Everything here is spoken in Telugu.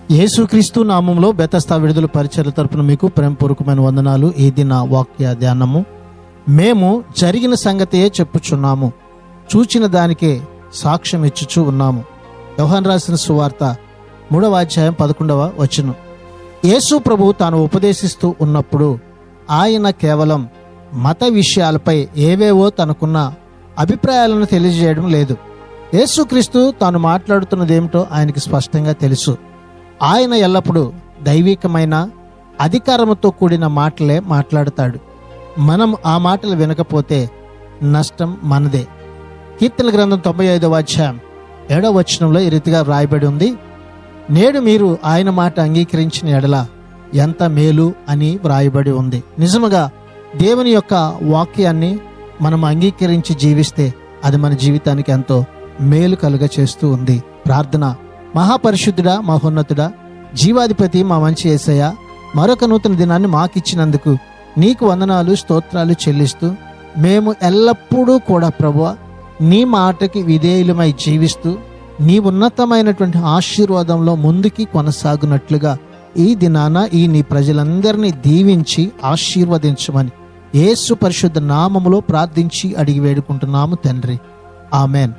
యేసుక్రీస్తు నామంలో బెతస్తా విడుదల పరిచర్య తరపున మీకు ప్రేమపూర్వకమైన వందనాలు. ఈ దిన వాక్య ధ్యానము. మేము జరిగిన సంగతియే చెప్పుచున్నాము, చూచిన దానికే సాక్ష్యం ఇచ్చుచూ ఉన్నాము. యోహాను రాసిన సువార్త 3వ అధ్యాయం 11వ వచనం. యేసు ప్రభు తాను ఉపదేశిస్తూ ఉన్నప్పుడు ఆయన కేవలం మత విషయాలపై ఏవేవో తనకున్న అభిప్రాయాలను తెలియజేయడం లేదు. యేసుక్రీస్తు తాను మాట్లాడుతున్నదేమిటో ఆయనకి స్పష్టంగా తెలుసు. ఆయన ఎల్లప్పుడూ దైవికమైన అధికారముతో కూడిన మాటలే మాట్లాడతాడు. మనం ఆ మాటలు వినకపోతే నష్టం మనదే. కీర్తనల గ్రంథం 95వ అధ్యాయం 7వ వచనంలో ఈ రీతిగా వ్రాయబడి ఉంది, నేడు మీరు ఆయన మాట అంగీకరించిన ఎడల ఎంత మేలు అని వ్రాయబడి ఉంది. నిజముగా దేవుని యొక్క వాక్యాన్ని మనం అంగీకరించి జీవిస్తే అది మన జీవితానికి ఎంతో మేలు కలుగ చేస్తూ ఉంది. ప్రార్థన. మహాపరిశుద్ధుడా, మహోన్నతుడా, జీవాధిపతి, మా మంచి యేసయ్య, మరొక నూతన దినాన్ని మాకిచ్చినందుకు నీకు వందనాలు, స్తోత్రాలు చెల్లిస్తూ మేము ఎల్లప్పుడూ కూడా ప్రభువా నీ మాటకి విధేయులమై జీవిస్తూ నీ ఉన్నతమైనటువంటి ఆశీర్వాదంలో ముందుకి కొనసాగునట్లుగా ఈ దినాన ఈ నీ ప్రజలందరినీ దీవించి ఆశీర్వదించమని యేసు పరిశుద్ధ నామములో ప్రార్థించి అడిగి వేడుకుంటున్నాము తండ్రి. ఆమెన్.